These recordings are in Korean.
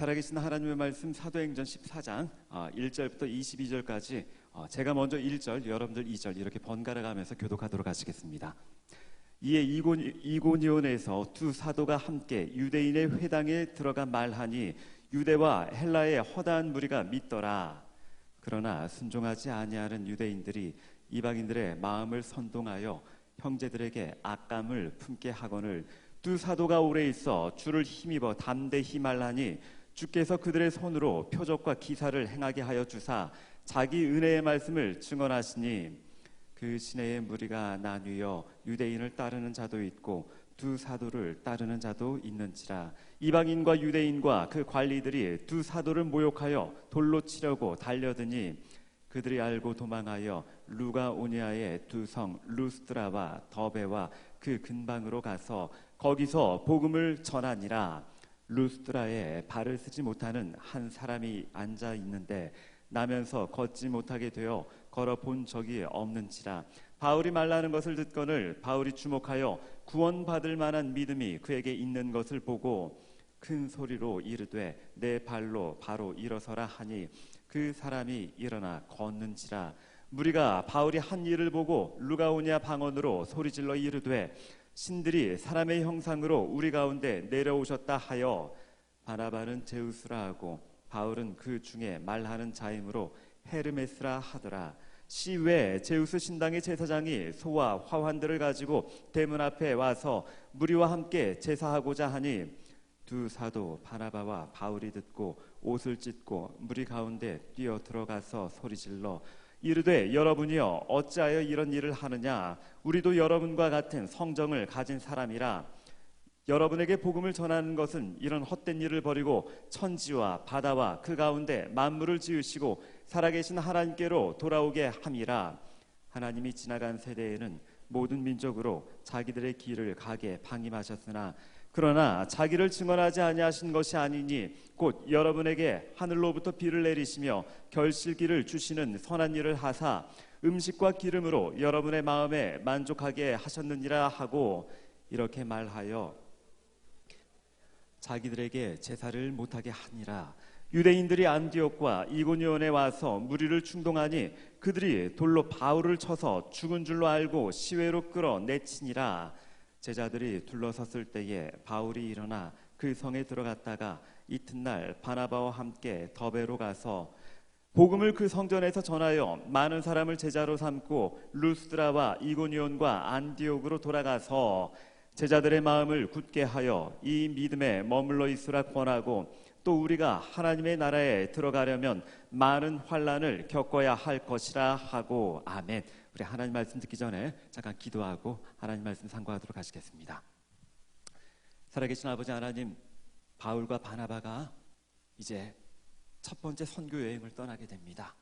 살아계신 하나님의 말씀 사도행전 14장 1절부터 22절까지 제가 먼저 1절, 여러분들 2절 이렇게 번갈아 가면서 교독하도록 하시겠습니다. 이에 이고니온에서 두 사도가 함께 유대인의 회당에 들어가 말하니 유대와 헬라의 허다한 무리가 믿더라. 그러나 순종하지 아니하는 유대인들이 이방인들의 마음을 선동하여 형제들에게 악감을 품게 하거늘 두 사도가 오래 있어 주를 힘입어 담대히 말하니 주께서 그들의 손으로 표적과 기사를 행하게 하여 주사 자기 은혜의 말씀을 증언하시니 그 시내의 무리가 나뉘어 유대인을 따르는 자도 있고 두 사도를 따르는 자도 있는지라. 이방인과 유대인과 그 관리들이 두 사도를 모욕하여 돌로 치려고 달려드니 그들이 알고 도망하여 루가오니아의 두 성 루스드라와 더베와 그 근방으로 가서 거기서 복음을 전하니라. 루스드라에 발을 쓰지 못하는 한 사람이 앉아 있는데 나면서 걷지 못하게 되어 걸어 본 적이 없는지라. 바울이 말하는 것을 듣거늘 바울이 주목하여 구원받을 만한 믿음이 그에게 있는 것을 보고 큰 소리로 이르되 내 발로 바로 일어서라 하니 그 사람이 일어나 걷는지라. 무리가 바울이 한 일을 보고 루가오니아 방언으로 소리질러 이르되 신들이 사람의 형상으로 우리 가운데 내려오셨다 하여 바나바는 제우스라 하고 바울은 그 중에 말하는 자이므로 헤르메스라 하더라. 시외 제우스 신당의 제사장이 소와 화환들을 가지고 대문 앞에 와서 무리와 함께 제사하고자 하니 두 사도 바나바와 바울이 듣고 옷을 찢고 무리 가운데 뛰어 들어가서 소리질러 이르되 여러분이여 어찌하여 이런 일을 하느냐. 우리도 여러분과 같은 성정을 가진 사람이라. 여러분에게 복음을 전하는 것은 이런 헛된 일을 버리고 천지와 바다와 그 가운데 만물을 지으시고 살아계신 하나님께로 돌아오게 함이라. 하나님이 지나간 세대에는 모든 민족으로 자기들의 길을 가게 방임하셨으나 그러나 자기를 증언하지 아니하신 것이 아니니 곧 여러분에게 하늘로부터 비를 내리시며 결실기를 주시는 선한 일을 하사 음식과 기름으로 여러분의 마음에 만족하게 하셨느니라 하고 이렇게 말하여 자기들에게 제사를 못하게 하니라. 유대인들이 안디옥과 이고니온에 와서 무리를 충동하니 그들이 돌로 바울을 쳐서 죽은 줄로 알고 시외로 끌어내치니라. 제자들이 둘러섰을 때에 바울이 일어나 그 성에 들어갔다가 이튿날 바나바와 함께 더베로 가서 복음을 그 성전에서 전하여 많은 사람을 제자로 삼고 루스드라와 이고니온과 안디옥으로 돌아가서 제자들의 마음을 굳게 하여 이 믿음에 머물러 있으라 권하고 또 우리가 하나님의 나라에 들어가려면 많은 환난을 겪어야 할 것이라 하고 아멘. 우리 하나님 말씀 듣기 전에 잠깐 기도하고 하나님 말씀 상고하도록 하시겠습니다. 살아계신 아버지 하나님, 바울과 바나바가 이제 첫 번째 선교 여행을 떠나게 됩니다.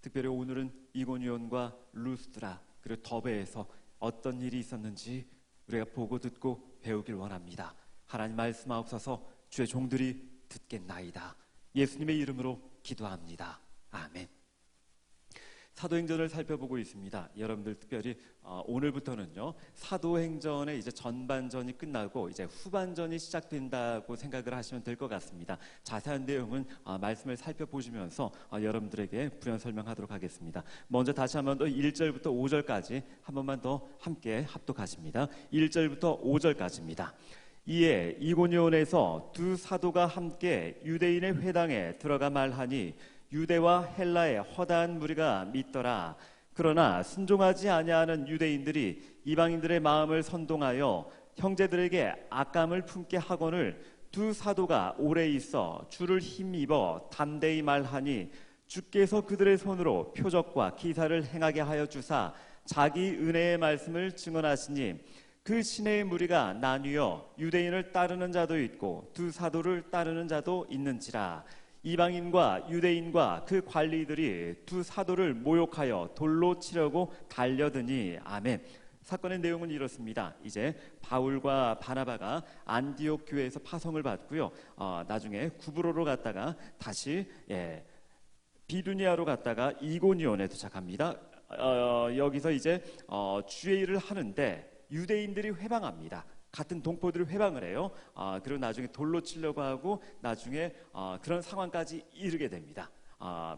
특별히 오늘은 이고니온과 루스드라 그리고 더베에서 어떤 일이 있었는지 우리가 보고 듣고 배우길 원합니다. 하나님 말씀하옵소서. 주의 종들이 듣겠나이다. 예수님의 이름으로 기도합니다. 아멘. 사도행전을 살펴보고 있습니다. 여러분들 특별히 오늘부터는요 사도행전의 이제 전반전이 끝나고 이제 후반전이 시작된다고 생각을 하시면 될 것 같습니다. 자세한 내용은 말씀을 살펴보시면서 여러분들에게 부연 설명하도록 하겠습니다. 먼저 다시 한번 더 1절부터 5절까지 한 번만 더 함께 합독하십니다. 1절부터 5절까지입니다. 이에 이고니온에서 두 사도가 함께 유대인의 회당에 들어가 말하니 유대와 헬라의 허다한 무리가 믿더라. 그러나 순종하지 아니하는 유대인들이 이방인들의 마음을 선동하여 형제들에게 악감을 품게 하거늘 두 사도가 오래 있어 주를 힘입어 담대히 말하니 주께서 그들의 손으로 표적과 기사를 행하게 하여 주사 자기 은혜의 말씀을 증언하시니 그 시내의 무리가 나뉘어 유대인을 따르는 자도 있고 두 사도를 따르는 자도 있는지라. 이방인과 유대인과 그 관리들이 두 사도를 모욕하여 돌로 치려고 달려드니 아멘. 사건의 내용은 이렇습니다. 이제 바울과 바나바가 안디옥 교회에서 파송을 받고요. 나중에 구브로로 갔다가 다시 비두니아로 갔다가 이고니온에 도착합니다. 여기서 이제 주의 일을 하는데 유대인들이 회방합니다. 같은 동포들을 회방을 해요. 그리고 나중에 돌로 치려고 하고 나중에 그런 상황까지 이르게 됩니다.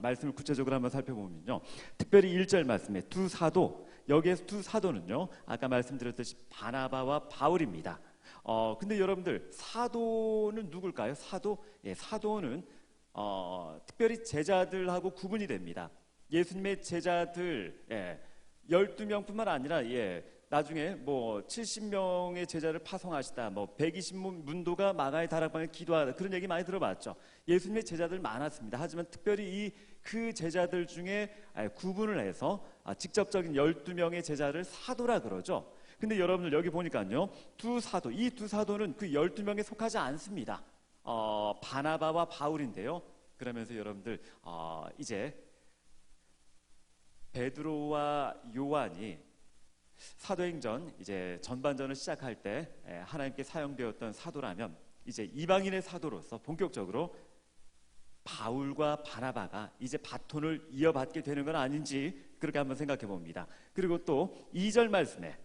말씀을 구체적으로 한번 살펴보면요, 특별히 1절 말씀에 두 사도, 여기에서 두 사도는요 아까 말씀드렸듯이 바나바와 바울입니다. 근데 여러분들 사도는 누굴까요? 사도? 예, 사도는 특별히 제자들하고 구분이 됩니다. 예수님의 제자들 12명뿐만 아니라 나중에 뭐 70명의 제자를 파송하시다, 뭐 120문도가 마가의 다락방에 기도하다, 그런 얘기 많이 들어봤죠. 예수님의 제자들 많았습니다. 하지만 특별히 그 제자들 중에 구분을 해서 직접적인 12명의 제자를 사도라 그러죠. 근데 여러분들 여기 보니까요, 두 사도, 이 두 사도는 그 12명에 속하지 않습니다. 바나바와 바울인데요. 그러면서 여러분들 이제 베드로와 요한이 사도행전 이제 전반전을 시작할 때 하나님께 사용되었던 사도라면, 이제 이방인의 사도로서 본격적으로 바울과 바나바가 이제 바톤을 이어받게 되는 건 아닌지 그렇게 한번 생각해 봅니다. 그리고 또 2절 말씀에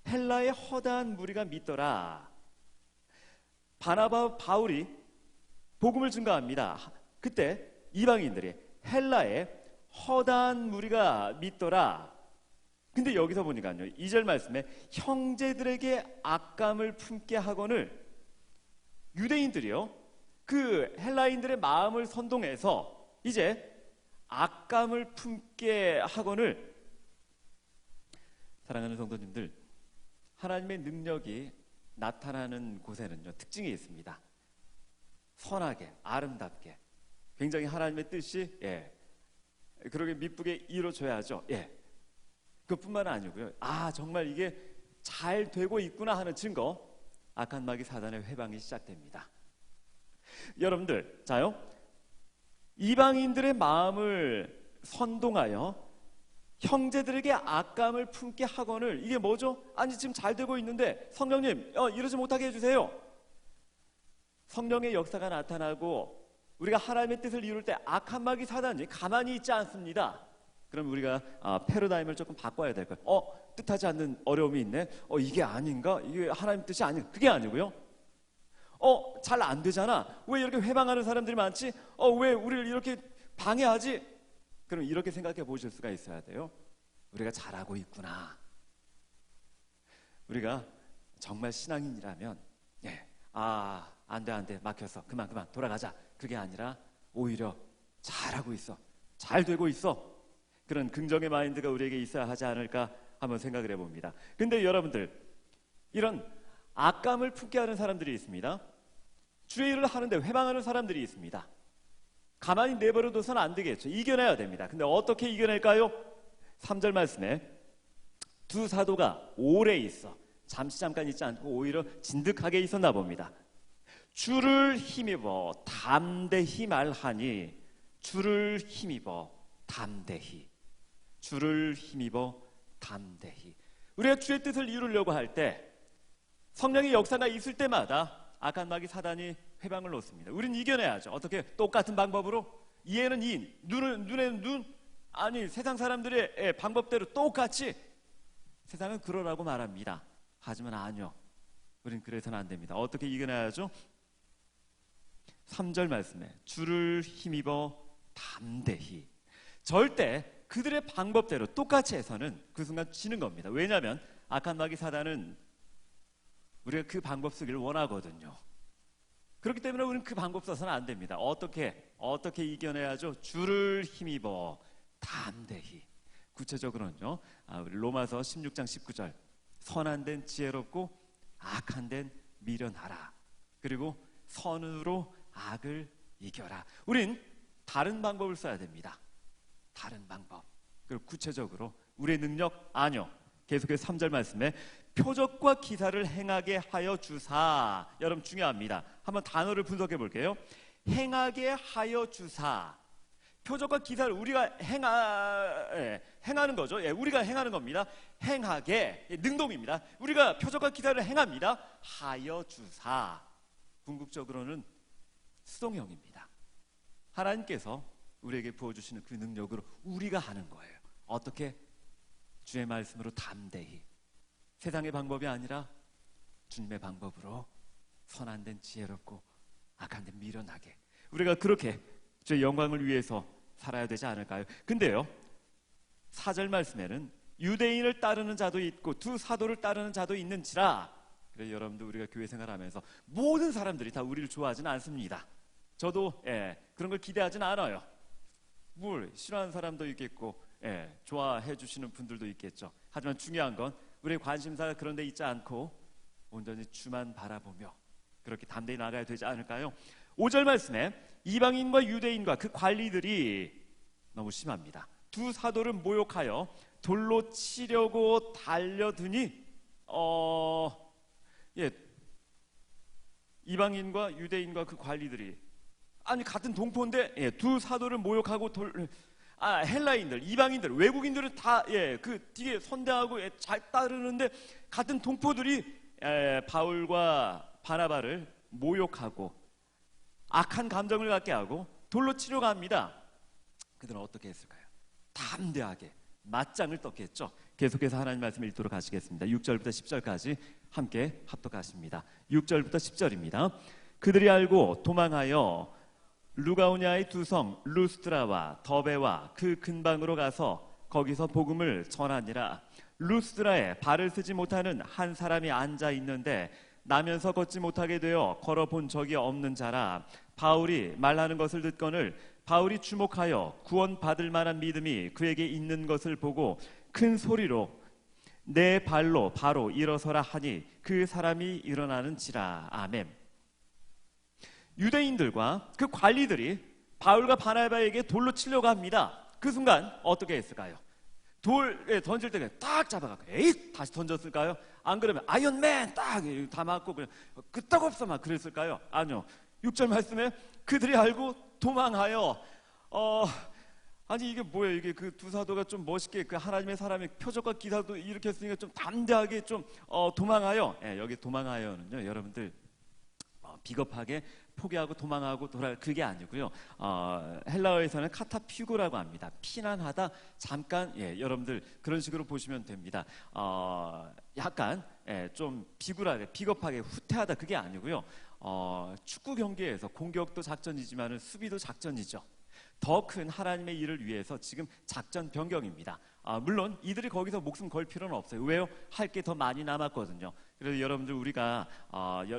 헬라의 허다한 무리가 믿더라. 바나바와 바울이 복음을 증거합니다. 그때 이방인들이 헬라의 허다한 무리가 믿더라. 근데 여기서 보니까요, 2절 말씀에 형제들에게 악감을 품게 하거늘, 유대인들이요 그 헬라인들의 마음을 선동해서 이제 악감을 품게 하거늘. 사랑하는 성도님들, 하나님의 능력이 나타나는 곳에는요 특징이 있습니다. 선하게, 아름답게, 굉장히 하나님의 뜻이 그러게 미쁘게 이루어져야죠. 그뿐만 아니고요, 정말 이게 잘 되고 있구나 하는 증거, 악한 마귀 사단의 회방이 시작됩니다. 여러분들, 자요, 이방인들의 마음을 선동하여 형제들에게 악감을 품게 하거늘, 이게 뭐죠? 아니 지금 잘 되고 있는데 성령님 이러지 못하게 해주세요. 성령의 역사가 나타나고 우리가 하나님의 뜻을 이룰 때 악한 마귀 사단이 가만히 있지 않습니다. 그럼 우리가 패러다임을 조금 바꿔야 될 거예요. 뜻하지 않는 어려움이 있네. 이게 아닌가? 이게 하나님 뜻이 아닌가? 그게 아니고요. 잘 안 되잖아. 왜 이렇게 회방하는 사람들이 많지? 왜 우리를 이렇게 방해하지? 그럼 이렇게 생각해 보실 수가 있어야 돼요. 우리가 잘하고 있구나. 우리가 정말 신앙인이라면 안 돼, 막혔어, 그만 돌아가자, 그게 아니라 오히려 잘하고 있어, 잘 되고 있어, 그런 긍정의 마인드가 우리에게 있어야 하지 않을까 한번 생각을 해봅니다. 근데 여러분들, 이런 악감을 품게 하는 사람들이 있습니다. 주의 일을 하는데 회방하는 사람들이 있습니다. 가만히 내버려둬서는 안 되겠죠. 이겨내야 됩니다. 근데 어떻게 이겨낼까요? 3절 말씀에 두 사도가 오래 있어, 잠깐 있지 않고 오히려 진득하게 있었나 봅니다. 주를 힘입어 담대히 말하니, 주를 힘입어 담대히, 주를 힘입어 담대히. 우리가 주의 뜻을 이루려고 할 때, 성령의 역사가 있을 때마다 악한 마귀 사단이 회방을 놓습니다. 우린 이겨내야죠. 어떻게? 똑같은 방법으로. 이에는 이, 눈에는 눈. 아니, 세상 사람들의 방법대로 똑같이 세상은 그러라고 말합니다. 하지만 아니요, 우린 그래서는 안 됩니다. 어떻게 이겨내야죠? 3절 말씀에 주를 힘입어 담대히. 절대 그들의 방법대로 똑같이 해서는 그 순간 지는 겁니다. 왜냐하면 악한 마귀 사단은 우리가 그 방법 쓰기를 원하거든요. 그렇기 때문에 우리는 그 방법 써서는 안 됩니다. 어떻게 이겨내야죠? 주를 힘입어 담대히. 구체적으로는요, 우리 로마서 16장 19절, 선한 데는 지혜롭고 악한 데는 미련하라. 그리고 선으로 악을 이겨라. 우린 다른 방법을 써야 됩니다. 다른 방법. 그리고 구체적으로 우리의 능력? 아니요. 계속해서 3절 말씀에 표적과 기사를 행하게 하여 주사. 여러분 중요합니다. 한번 단어를 분석해 볼게요. 행하게 하여 주사. 표적과 기사를 우리가 행하는 거죠. 우리가 행하는 겁니다. 행하게, 능동입니다. 우리가 표적과 기사를 행합니다. 하여 주사. 궁극적으로는 수동형입니다. 하나님께서 우리에게 부어주시는 그 능력으로 우리가 하는 거예요. 어떻게? 주의 말씀으로 담대히. 세상의 방법이 아니라 주님의 방법으로 선한 데는 지혜롭고 악한 데는 미련하게 우리가 그렇게 주의 영광을 위해서 살아야 되지 않을까요? 근데요 4절 말씀에는 유대인을 따르는 자도 있고 두 사도를 따르는 자도 있는지라. 그래서 여러분들 우리가 교회 생활하면서 모든 사람들이 다 우리를 좋아하지는 않습니다. 저도 그런 걸 기대하지는 않아요. 뭘 싫어하는 사람도 있겠고 좋아해 주시는 분들도 있겠죠. 하지만 중요한 건 우리의 관심사가 그런 데 있지 않고 온전히 주만 바라보며 그렇게 담대히 나가야 되지 않을까요? 5절 말씀에 이방인과 유대인과 그 관리들이 너무 심합니다. 두 사도를 모욕하여 돌로 치려고 달려드니 이방인과 유대인과 그 관리들이 아니 같은 동포인데 두 사도를 모욕하고 헬라인들, 이방인들, 외국인들은 다 그 뒤에 선대하고 잘 따르는데 같은 동포들이 바울과 바나바를 모욕하고 악한 감정을 갖게 하고 돌로 치려고 합니다. 그들은 어떻게 했을까요? 담대하게 맞짱을 떴겠죠. 계속해서 하나님 말씀 읽도록 하시겠습니다. 6절부터 10절까지 함께 합독하십니다. 6절부터 10절입니다. 그들이 알고 도망하여 루가오냐의 두 성 루스드라와 더베와 그 근방으로 가서 거기서 복음을 전하니라. 루스드라에 발을 쓰지 못하는 한 사람이 앉아 있는데 나면서 걷지 못하게 되어 걸어본 적이 없는 자라. 바울이 말하는 것을 듣거늘 바울이 주목하여 구원받을 만한 믿음이 그에게 있는 것을 보고 큰 소리로 내 발로 바로 일어서라 하니 그 사람이 일어나는지라. 아멘. 유대인들과 그 관리들이 바울과 바나바에게 돌로 치려고 합니다. 그 순간 어떻게 했을까요? 돌에 던질 때 딱 잡아갖고 에잇 다시 던졌을까요? 안 그러면 아이언맨 딱 다 맞고 그냥 끄떡없어 막 그랬을까요? 아니요. 6절 말씀에 그들이 알고 도망하여 아니 이게 뭐예요? 이게 그 두 사도가 좀 멋있게 그 하나님의 사람의 표적과 기사도 일으켰으니까 좀 담대하게 좀 도망하여 여기 도망하여는요 여러분들 비겁하게 포기하고 도망하고 돌아갈 그게 아니고요. 헬라어에서는 카타피구라고 합니다. 피난하다 잠깐 여러분들 그런 식으로 보시면 됩니다. 약간 좀 비굴하게 비겁하게 후퇴하다 그게 아니고요. 축구 경기에서 공격도 작전이지만 수비도 작전이죠. 더 큰 하나님의 일을 위해서 지금 작전 변경입니다. 물론 이들이 거기서 목숨 걸 필요는 없어요. 왜요? 할 게 더 많이 남았거든요. 그래서 여러분들 우리가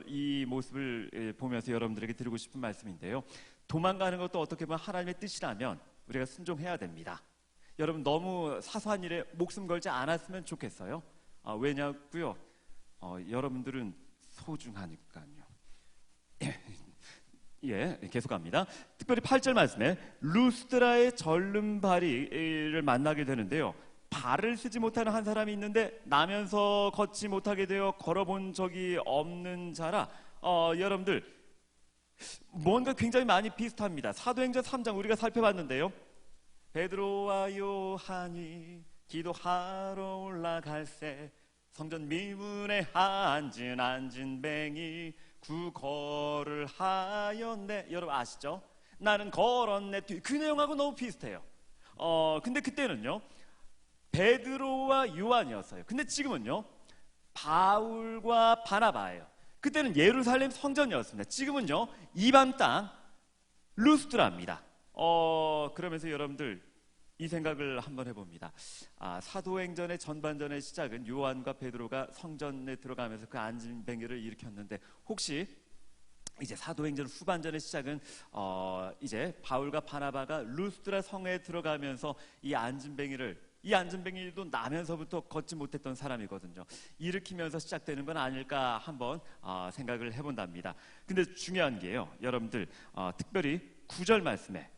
이 모습을 보면서 여러분들에게 드리고 싶은 말씀인데요. 도망가는 것도 어떻게 보면 하나님의 뜻이라면 우리가 순종해야 됩니다. 여러분 너무 사소한 일에 목숨 걸지 않았으면 좋겠어요. 왜냐고요? 여러분들은 소중하니까요. 계속 갑니다. 특별히 8절 말씀에 루스드라의 절름발이를 만나게 되는데요. 발을 쓰지 못하는 한 사람이 있는데 나면서 걷지 못하게 되어 걸어본 적이 없는 자라. 여러분들 뭔가 굉장히 많이 비슷합니다. 사도행전 3장 우리가 살펴봤는데요. 베드로와 요한이 기도하러 올라갈새 성전 미문에 앉은 뱅이 구걸을 하였네. 여러분 아시죠? 나는 걸었네. 그 내용하고 너무 비슷해요. 근데 그때는요 베드로와 요한이었어요. 근데 지금은요 바울과 바나바예요. 그때는 예루살렘 성전이었습니다. 지금은요 이방 땅 루스드라입니다. 그러면서 여러분들 이 생각을 한번 해봅니다. 사도행전의 전반전의 시작은 요한과 베드로가 성전에 들어가면서 그 안진뱅이를 일으켰는데 혹시 이제 사도행전 후반전의 시작은 이제 바울과 바나바가 루스드라 성에 들어가면서 이 안진뱅이도 나면서부터 걷지 못했던 사람이거든요. 일으키면서 시작되는 건 아닐까 한번 생각을 해본답니다. 근데 중요한 게요, 여러분들 특별히 9절 말씀에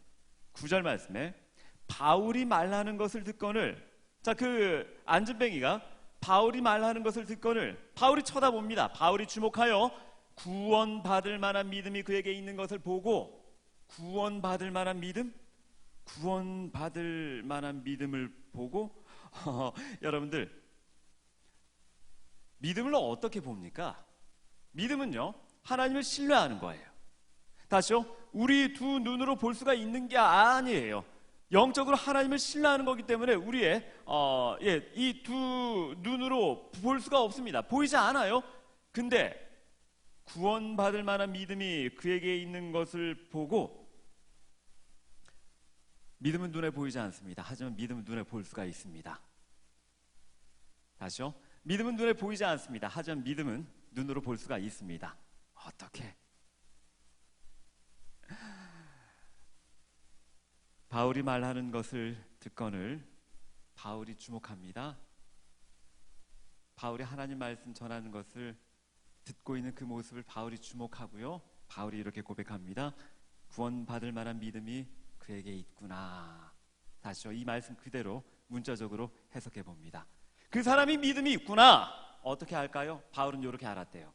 바울이 말하는 것을 듣거늘, 자, 그 안진뱅이가 바울이 말하는 것을 듣거늘 바울이 쳐다봅니다. 바울이 주목하여 구원받을 만한 믿음이 그에게 있는 것을 보고, 구원받을 만한 믿음을 보고 여러분들 믿음을 어떻게 봅니까? 믿음은요 하나님을 신뢰하는 거예요. 다시요, 우리 두 눈으로 볼 수가 있는 게 아니에요. 영적으로 하나님을 신뢰하는 거기 때문에 우리의 이 두 눈으로 볼 수가 없습니다. 보이지 않아요. 근데 구원받을 만한 믿음이 그에게 있는 것을 보고, 믿음은 눈에 보이지 않습니다. 하지만 믿음은 눈에 볼 수가 있습니다. 다시요. 믿음은 눈에 보이지 않습니다. 하지만 믿음은 눈으로 볼 수가 있습니다. 어떻게? 바울이 말하는 것을 듣거늘 바울이 주목합니다. 바울이 하나님 말씀 전하는 것을 듣고 있는 그 모습을 바울이 주목하고요. 바울이 이렇게 고백합니다. 구원받을 만한 믿음이 그에게 있구나. 다시요. 이 말씀 그대로 문자적으로 해석해 봅니다. 그 사람이 믿음이 있구나. 어떻게 알까요? 바울은 이렇게 알았대요.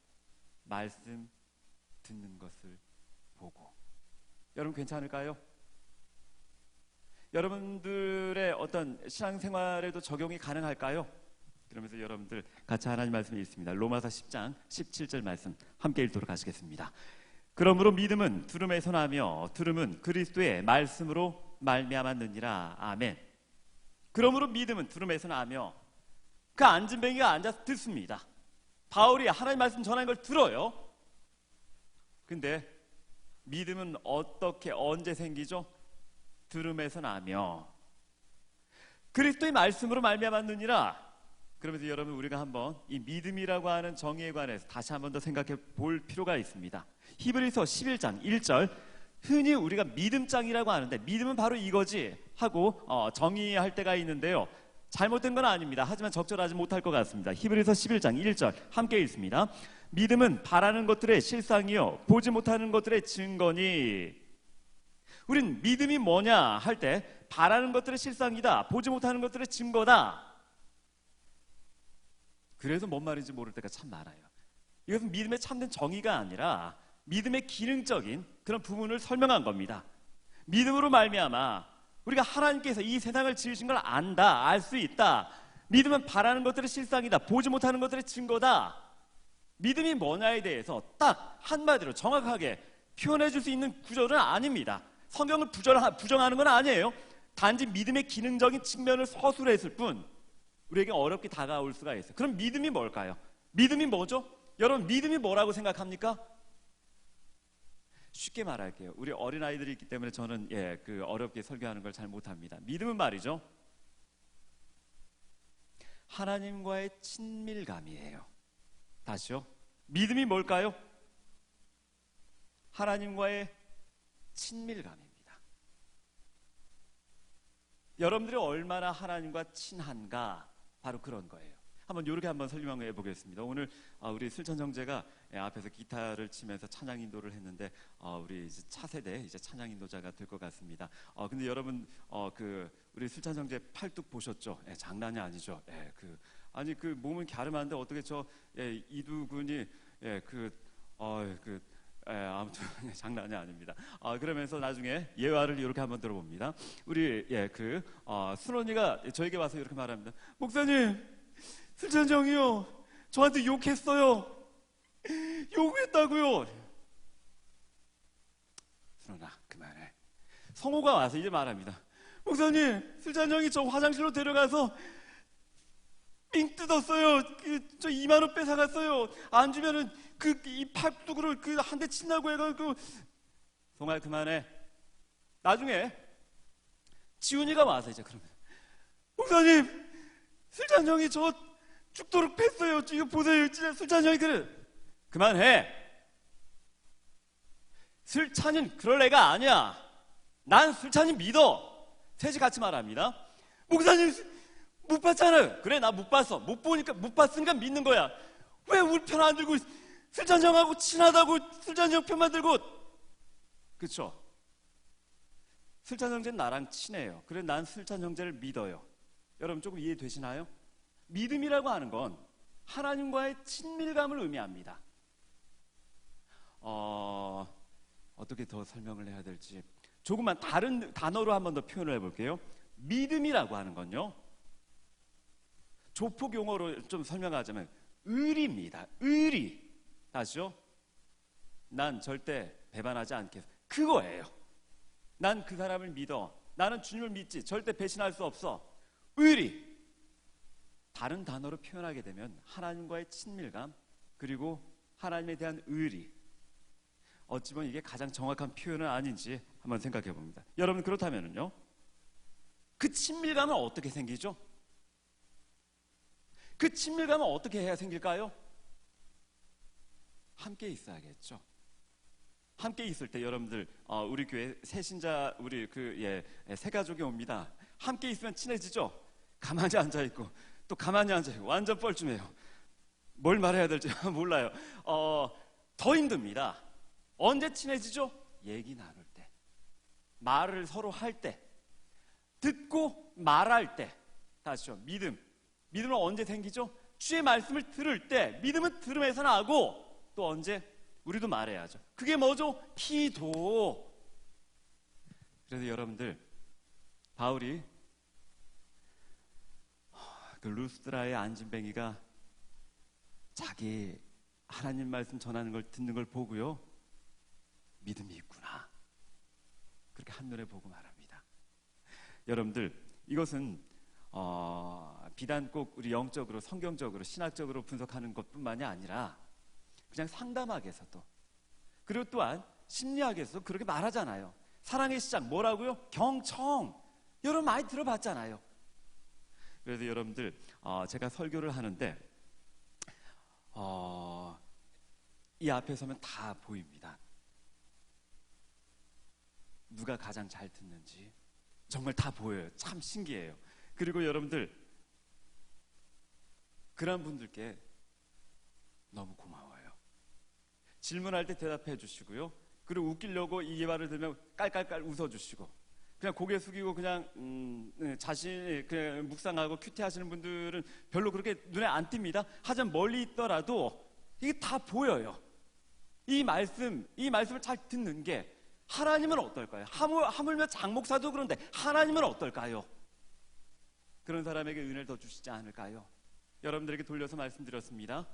말씀 듣는 것을 보고. 여러분 괜찮을까요? 여러분들의 어떤 신앙생활에도 적용이 가능할까요? 그러면서 여러분들 같이 하나님 말씀이 있습니다. 로마서 10장 17절 말씀 함께 읽도록 하시겠습니다. 그러므로 믿음은 들음에서 나며 들음은 그리스도의 말씀으로 말미암았느니라. 아멘. 그러므로 믿음은 들음에서 나며, 그 안진뱅이가 앉아서 듣습니다. 바울이 하나님 말씀 전하는 걸 들어요. 근데 믿음은 어떻게 언제 생기죠? 들음에서 나며 그리스도의 말씀으로 말미암았느니라. 그러면서 여러분 우리가 한번 이 믿음이라고 하는 정의에 관해서 다시 한번 더 생각해 볼 필요가 있습니다. 히브리서 11장 1절, 흔히 우리가 믿음장이라고 하는데 믿음은 바로 이거지 하고 정의할 때가 있는데요. 잘못된 건 아닙니다. 하지만 적절하지 못할 것 같습니다. 히브리서 11장 1절 함께 읽습니다. 믿음은 바라는 것들의 실상이요 보지 못하는 것들의 증거니. 우린 믿음이 뭐냐 할 때 바라는 것들의 실상이다, 보지 못하는 것들의 증거다. 그래서 뭔 말인지 모를 때가 참 많아요. 이것은 믿음의 참된 정의가 아니라 믿음의 기능적인 그런 부분을 설명한 겁니다. 믿음으로 말미암아 우리가 하나님께서 이 세상을 지으신 걸 안다, 알 수 있다. 믿음은 바라는 것들의 실상이다, 보지 못하는 것들의 증거다. 믿음이 뭐냐에 대해서 딱 한마디로 정확하게 표현해 줄 수 있는 구절은 아닙니다. 성경을 부정하는 건 아니에요. 단지 믿음의 기능적인 측면을 서술했을 뿐 우리에게 어렵게 다가올 수가 있어요. 그럼 믿음이 뭘까요? 믿음이 뭐죠? 여러분 믿음이 뭐라고 생각합니까? 쉽게 말할게요. 우리 어린아이들이 있기 때문에 저는 어렵게 설교하는 걸 잘 못합니다. 믿음은 말이죠, 하나님과의 친밀감이에요. 다시요. 믿음이 뭘까요? 하나님과의 친밀감입니다. 여러분들이 얼마나 하나님과 친한가, 바로 그런 거예요. 한번 이렇게 한번 설명해 보겠습니다. 오늘 우리 슬찬 형제가 앞에서 기타를 치면서 찬양 인도를 했는데 우리 이제 차세대 이제 찬양 인도자가 될 것 같습니다. 근데 여러분 우리 슬찬 형제 팔뚝 보셨죠? 장난이 아니죠. 그 몸은 갸름한데 어떻게 이두근이 아무튼 장난이 아닙니다. 그러면서 나중에 예화를 이렇게 한번 들어봅니다. 우리 순원이가 저에게 와서 이렇게 말합니다. 목사님, 슬찬정이요 저한테 욕했어요. 욕했다고요. 순원아 그만해. 성호가 와서 이제 말합니다. 목사님, 슬찬정이 저 화장실로 데려가서 삥 뜯었어요. 저 2만 원 뺏어갔어요. 안 주면은 이 팔뚝으로 한 대 친다고 해가지고. 송아 그만해. 나중에 지훈이가 와서 이제 그러면 목사님, 슬찬정이 저 죽도록 뺐어요. 이거 보세요. 진짜 슬찬정이 그래. 그만해. 슬찬이는 그럴 애가 아니야. 난 슬찬이 믿어. 셋이 같이 말합니다. 목사님 못 봤잖아요. 그래 나 못 봤어. 못 봤으니까 믿는 거야. 왜 우리 편 안 들고 슬찬정하고 친하다고 슬찬정 편만 들고. 그쵸? 슬찬 형제는 나랑 친해요. 그래 난 슬찬 형제를 믿어요. 여러분 조금 이해되시나요? 믿음이라고 하는 건 하나님과의 친밀감을 의미합니다. 어떻게 더 설명을 해야 될지 조금만 다른 단어로 한번 더 표현을 해볼게요. 믿음이라고 하는 건요, 조폭 용어로 좀 설명하자면 의리입니다. 의리. 다시요. 난 절대 배반하지 않겠어. 그거예요. 난 그 사람을 믿어. 나는 주님을 믿지. 절대 배신할 수 없어. 의리. 다른 단어로 표현하게 되면 하나님과의 친밀감, 그리고 하나님에 대한 의리, 어찌 보면 이게 가장 정확한 표현은 아닌지 한번 생각해 봅니다. 여러분, 그렇다면요, 그 친밀감은 어떻게 생기죠? 그 친밀감은 어떻게 해야 생길까요? 함께 있어야겠죠. 함께 있을 때 여러분들, 우리 교회 새신자 우리 새 가족이 옵니다. 함께 있으면 친해지죠. 가만히 앉아 있고 또 가만히 앉아 있고 완전 뻘쭘해요. 뭘 말해야 될지 몰라요. 더 힘듭니다. 언제 친해지죠? 얘기 나눌 때, 말을 서로 할 때, 듣고 말할 때. 다시요, 믿음은 언제 생기죠? 주의 말씀을 들을 때. 믿음은 들음에서 나고, 또 언제? 우리도 말해야죠. 그게 뭐죠? 기도. 그래서 여러분들, 바울이 그 루스드라의 안진뱅이가 자기 하나님 말씀 전하는 걸 듣는 걸 보고요, 믿음이 있구나, 그렇게 한눈에 보고 말합니다. 여러분들, 이것은 비단 꼭 우리 영적으로, 성경적으로, 신학적으로 분석하는 것뿐만이 아니라 그냥 상담학에서도, 그리고 또한 심리학에서도 그렇게 말하잖아요. 사랑의 시작 뭐라고요? 경청. 여러분 많이 들어봤잖아요. 그래서 여러분들, 제가 설교를 하는데 이 앞에 서면 다 보입니다. 누가 가장 잘 듣는지 정말 다 보여요. 참 신기해요. 그리고 여러분들, 그런 분들께 너무 고마워요. 질문할 때 대답해 주시고요, 그리고 웃기려고 이 말을 들으면 깔깔깔 웃어주시고, 그냥 고개 숙이고 그냥 자신이 그냥 묵상하고 큐티하시는 분들은 별로 그렇게 눈에 안 띕니다. 하지만 멀리 있더라도 이게 다 보여요. 이 말씀을 잘 듣는 게, 하나님은 어떨까요? 하물며 장 목사도 그런데 하나님은 어떨까요? 그런 사람에게 은혜를 더 주시지 않을까요? 여러분들에게 돌려서 말씀드렸습니다.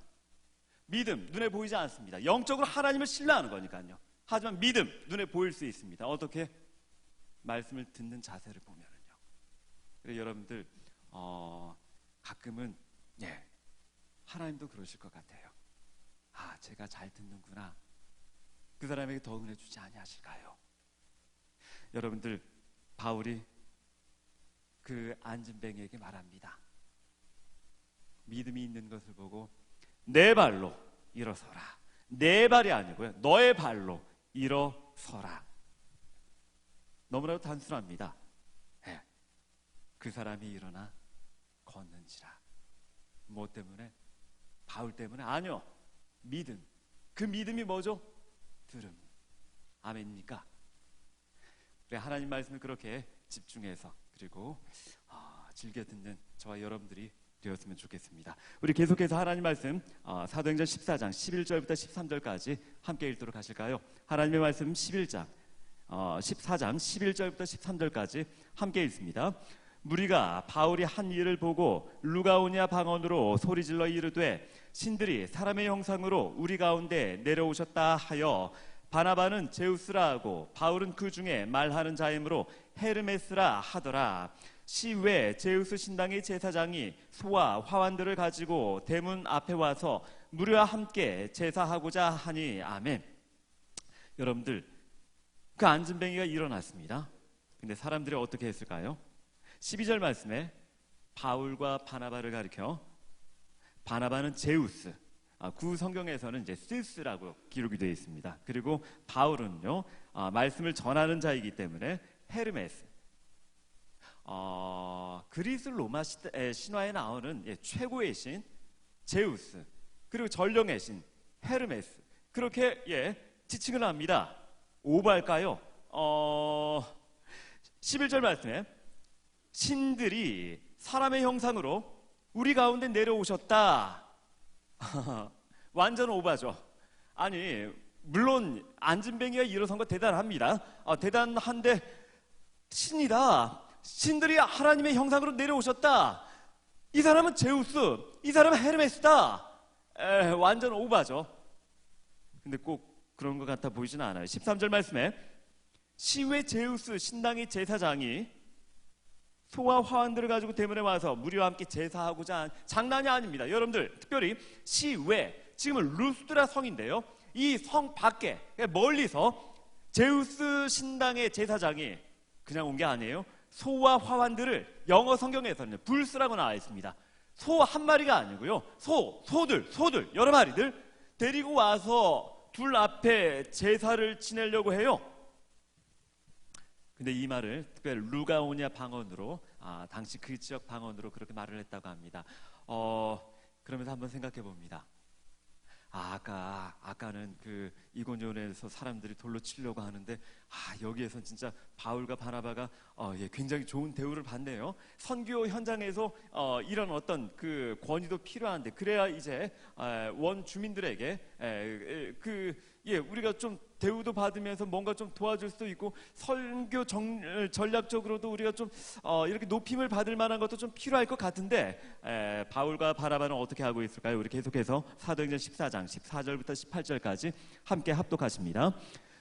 믿음, 눈에 보이지 않습니다. 영적으로 하나님을 신뢰하는 거니까요. 하지만 믿음, 눈에 보일 수 있습니다. 어떻게? 말씀을 듣는 자세를 보면은요. 그래서 여러분들, 가끔은 하나님도 그러실 것 같아요. 제가 잘 듣는구나, 그 사람에게 더 은혜 주지 아니하실까요? 여러분들, 바울이 그 안진뱅이에게 말합니다. 믿음이 있는 것을 보고 내 발로 일어서라. 내 발이 아니고요, 너의 발로 일어서라. 너무나도 단순합니다. 그 사람이 일어나 걷는지라. 뭐 때문에? 바울 때문에? 아니요, 믿음. 그 믿음이 뭐죠? 들음. 아멘입니까? 그래, 하나님 말씀을 그렇게 집중해서, 그리고 즐겨 듣는 저와 여러분들이 되었으면 좋겠습니다. 우리 계속해서 하나님 말씀, 사도행전 14장 11절부터 13절까지 함께 읽도록 하실까요? 하나님의 말씀 14장 11절부터 13절까지 함께 읽습니다. 무리가 바울이 한 일을 보고 루가오니아 방언으로 소리질러 이르되, 신들이 사람의 형상으로 우리 가운데 내려오셨다 하여 바나바는 제우스라 하고 바울은 그 중에 말하는 자이므로 헤르메스라 하더라. 시외 제우스 신당의 제사장이 소와 화환들을 가지고 대문 앞에 와서 무리와 함께 제사하고자 하니. 아멘. 여러분들, 그 안진뱅이가 일어났습니다. 근데 사람들이 어떻게 했을까요? 12절 말씀에 바울과 바나바를 가리켜 바나바는 제우스, 구 성경에서는 이제 스스라고 기록이 되어 있습니다. 그리고 바울은요, 말씀을 전하는 자이기 때문에 헤르메스. 그리스 로마 신화에 나오는 최고의 신 제우스, 그리고 전령의 신 헤르메스, 그렇게 지칭을 합니다. 오버할까요? 11절 말씀에 신들이 사람의 형상으로 우리 가운데 내려오셨다. 완전 오바죠. 아니, 물론 안진뱅이가 일어선 거 대단합니다. 대단한데, 신이다, 신들이 하나님의 형상으로 내려오셨다, 이 사람은 제우스, 이 사람은 헤르메스다. 완전 오바죠. 근데 꼭 그런 것 같아 보이지는 않아요. 13절 말씀에 시외 제우스 신당의 제사장이 소와 화환들을 가지고 대문에 와서 무리와 함께 제사하고자 한, 장난이 아닙니다. 여러분들, 특별히 시외 지금은 루스드라 성인데요. 이 성 밖에 멀리서 제우스 신당의 제사장이 그냥 온 게 아니에요. 소와 화환들을 영어 성경에서는 불스라고 나와 있습니다. 소 한 마리가 아니고요. 소들 여러 마리들 데리고 와서 둘 앞에 제사를 지내려고 해요. 근데 이 말을 특별히 루가오니아 방언으로 당시 그 지역 방언으로 그렇게 말을 했다고 합니다. 그러면서 한번 생각해 봅니다. 아까는 그 이고니온에서 사람들이 돌로 치려고 하는데 여기에선 진짜 바울과 바나바가 굉장히 좋은 대우를 받네요. 선교 현장에서 이런 어떤 그 권위도 필요한데 그래야 이제 원 주민들에게 우리가 좀 대우도 받으면서 뭔가 좀 도와줄 수도 있고 선교 전략적으로도 우리가 좀 이렇게 높임을 받을 만한 것도 좀 필요할 것 같은데 바울과 바나바는 어떻게 하고 있을까요? 우리 계속해서 사도행전 14장 14절부터 18절까지 함께 합독하십니다.